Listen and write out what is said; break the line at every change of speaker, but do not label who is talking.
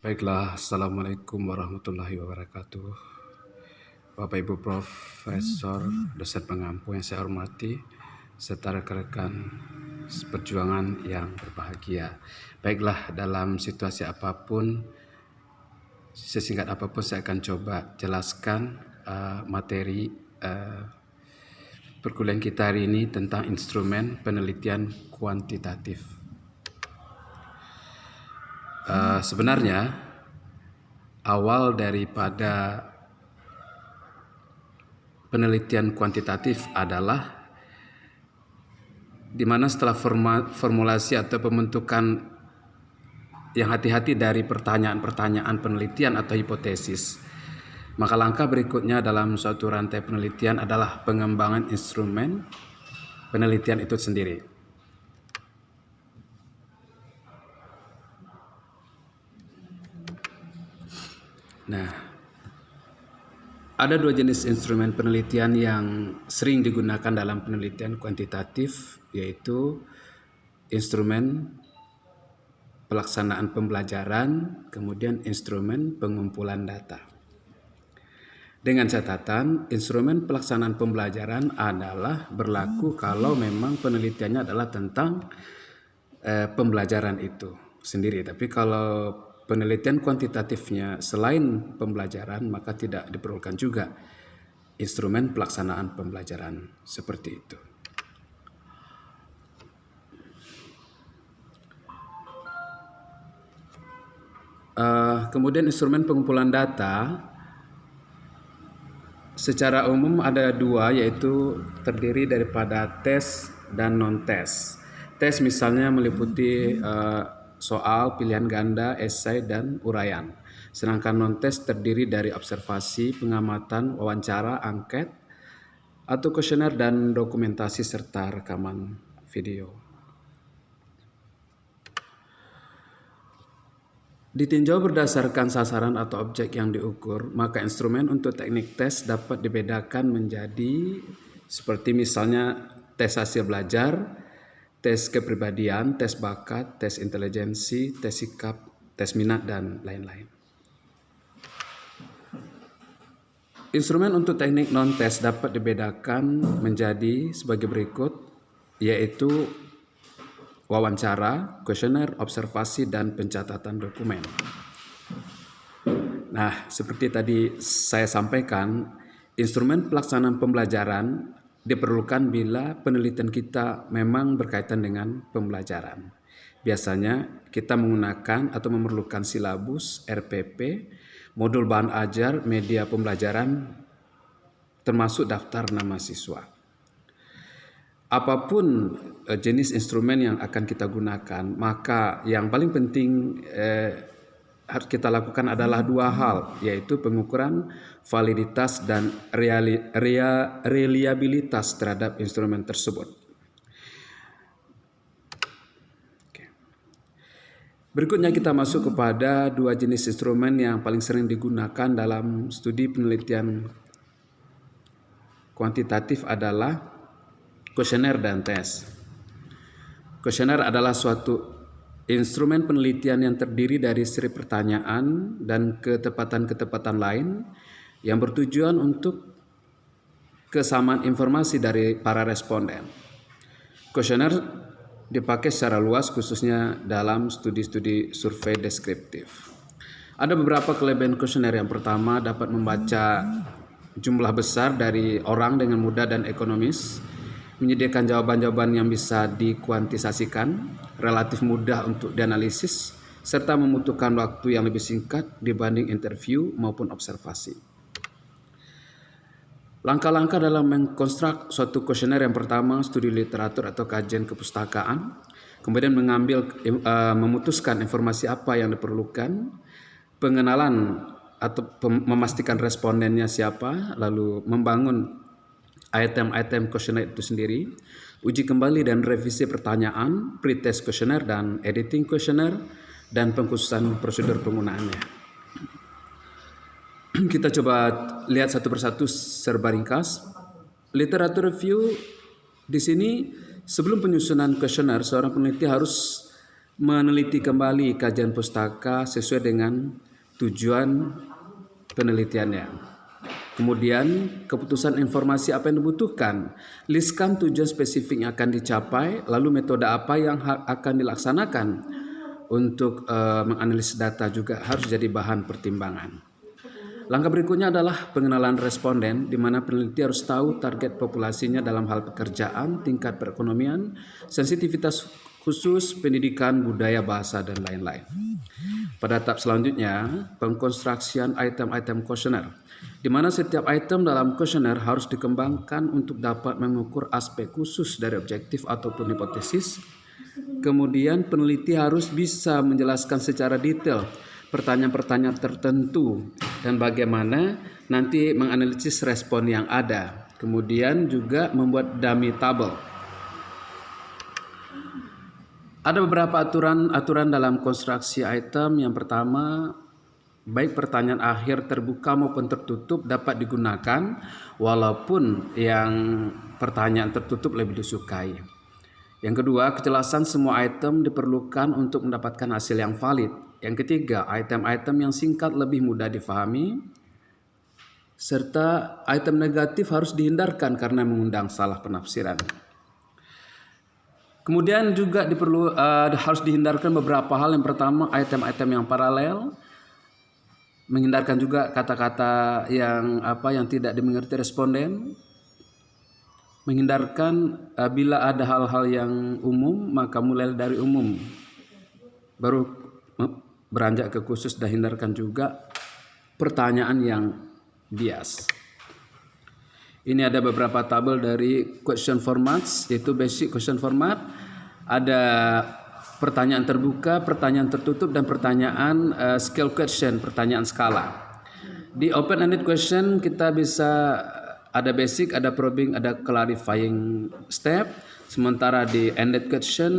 Baiklah, Assalamualaikum warahmatullahi wabarakatuh. Bapak Ibu Profesor, dosen pengampu yang saya hormati, serta rekan-rekan perjuangan yang berbahagia. Baiklah, dalam situasi apapun, sesingkat apapun saya akan coba jelaskan materi perkuliahan kita hari ini tentang instrumen penelitian kuantitatif. Sebenarnya awal daripada penelitian kuantitatif adalah di mana setelah formulasi atau pembentukan yang hati-hati dari pertanyaan-pertanyaan penelitian atau hipotesis, maka langkah berikutnya dalam suatu rantai penelitian adalah pengembangan instrumen penelitian itu sendiri. Nah, ada dua jenis instrumen penelitian yang sering digunakan dalam penelitian kuantitatif, yaitu instrumen pelaksanaan pembelajaran, kemudian instrumen pengumpulan data. Dengan catatan, instrumen pelaksanaan pembelajaran adalah berlaku kalau memang penelitiannya adalah tentang pembelajaran itu sendiri. Tapi kalau penelitian kuantitatifnya selain pembelajaran, maka tidak diperlukan juga instrumen pelaksanaan pembelajaran seperti itu. Kemudian instrumen pengumpulan data secara umum ada dua, yaitu terdiri daripada tes dan non-tes. Tes misalnya meliputi soal, pilihan ganda, esai, dan uraian. Sedangkan non-tes terdiri dari observasi, pengamatan, wawancara, angket, atau kuesioner dan dokumentasi serta rekaman video. Ditinjau berdasarkan sasaran atau objek yang diukur, maka instrumen untuk teknik tes dapat dibedakan menjadi seperti misalnya tes hasil belajar, tes kepribadian, tes bakat, tes intelijensi, tes sikap, tes minat, dan lain-lain. Instrumen untuk teknik non-tes dapat dibedakan menjadi sebagai berikut, yaitu wawancara, kuesioner, observasi, dan pencatatan dokumen. Nah, seperti tadi saya sampaikan, instrumen pelaksanaan pembelajaran diperlukan bila penelitian kita memang berkaitan dengan pembelajaran. Biasanya kita menggunakan atau memerlukan silabus, RPP, modul bahan ajar, media pembelajaran, termasuk daftar nama siswa. Apapun jenis instrumen yang akan kita gunakan, maka yang paling penting harus kita lakukan adalah dua hal, yaitu pengukuran validitas dan reliabilitas terhadap instrumen tersebut. Berikutnya kita masuk kepada dua jenis instrumen yang paling sering digunakan dalam studi penelitian kuantitatif adalah kuesioner dan tes. Kuesioner adalah suatu instrumen penelitian yang terdiri dari seri pertanyaan dan ketepatan-ketepatan lain yang bertujuan untuk kesamaan informasi dari para responden. Kuesioner dipakai secara luas khususnya dalam studi-studi survei deskriptif. Ada beberapa kelebihan kuesioner. Yang pertama, dapat membaca jumlah besar dari orang dengan mudah dan ekonomis, menyediakan jawaban-jawaban yang bisa dikuantisasikan, relatif mudah untuk dianalisis, serta membutuhkan waktu yang lebih singkat dibanding interview maupun observasi. Langkah-langkah dalam mengkonstruk suatu kuesioner: yang pertama, studi literatur atau kajian kepustakaan, kemudian memutuskan informasi apa yang diperlukan, pengenalan atau memastikan respondennya siapa, lalu membangun item-item kuesioner itu sendiri, uji kembali dan revisi pertanyaan, pretest kuesioner dan editing kuesioner, dan pengkhususan prosedur penggunaannya. Kita coba lihat satu persatu serba ringkas. Literatur review di sini, sebelum penyusunan kuesioner, seorang peneliti harus meneliti kembali kajian pustaka sesuai dengan tujuan penelitiannya. Kemudian, keputusan informasi apa yang dibutuhkan, listkan tujuan spesifik yang akan dicapai, lalu metode apa yang akan dilaksanakan untuk menganalisis data juga harus jadi bahan pertimbangan. Langkah berikutnya adalah pengenalan responden, di mana peneliti harus tahu target populasinya dalam hal pekerjaan, tingkat perekonomian, sensitivitas khusus, pendidikan, budaya, bahasa, dan lain-lain. Pada tahap selanjutnya, pengkonstruksian item-item kuesioner, di mana setiap item dalam kuesioner harus dikembangkan untuk dapat mengukur aspek khusus dari objektif ataupun hipotesis. Kemudian peneliti harus bisa menjelaskan secara detail pertanyaan-pertanyaan tertentu dan bagaimana nanti menganalisis respon yang ada. Kemudian juga membuat dummy table. Ada beberapa aturan dalam konstruksi item. Yang pertama, baik pertanyaan akhir terbuka maupun tertutup dapat digunakan, walaupun yang pertanyaan tertutup lebih disukai. Yang kedua, kejelasan semua item diperlukan untuk mendapatkan hasil yang valid. Yang ketiga, item-item yang singkat lebih mudah difahami, serta item negatif harus dihindarkan karena mengundang salah penafsiran. Kemudian juga harus dihindarkan beberapa hal. Yang pertama, item-item yang paralel, menghindarkan juga kata-kata yang tidak dimengerti responden, menghindarkan bila ada hal-hal yang umum maka mulai dari umum baru beranjak ke khusus, dan hindarkan juga pertanyaan yang bias. Ini ada beberapa tabel dari question formats, yaitu basic question format. Ada pertanyaan terbuka, pertanyaan tertutup, dan pertanyaan scale question, pertanyaan skala. Di open-ended question kita bisa ada basic, ada probing, ada clarifying step. Sementara di ended question